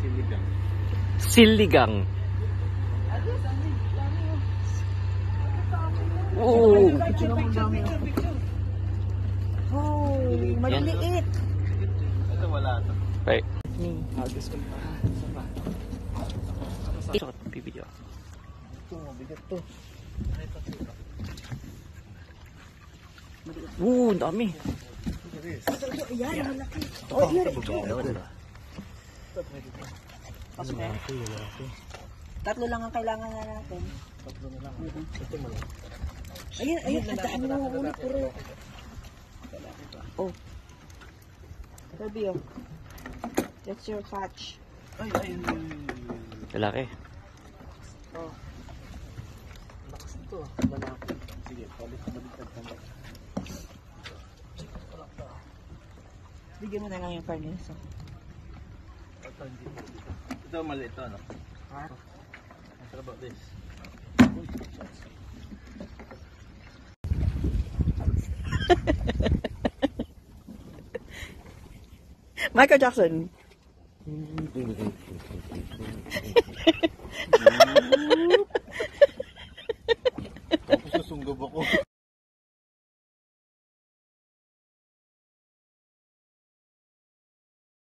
Siligang. Siligang. Oh, Oh, maliliit. Ito wala ito. right. Agis ko pa. Ito, bibidyo. Ito, mabigat to. Ang dami. Ayan, malaki. Oh, here. Pasok na. Tatlo lang ang kailangan na natin. Tatlo na lang. Ito malaki. Ayun, ang dami mo ulit. Puro. Oh. Gabi, oh. That's your catch. Ay. Lalaki. Oh. Lakas ito. Lalaki. Sige, balik-baliktad ka na. Bigyan mo na lang yung karnes. Oh. Ito mali ito, ano? What about this? Michael Jackson. Tapos susunggob ako.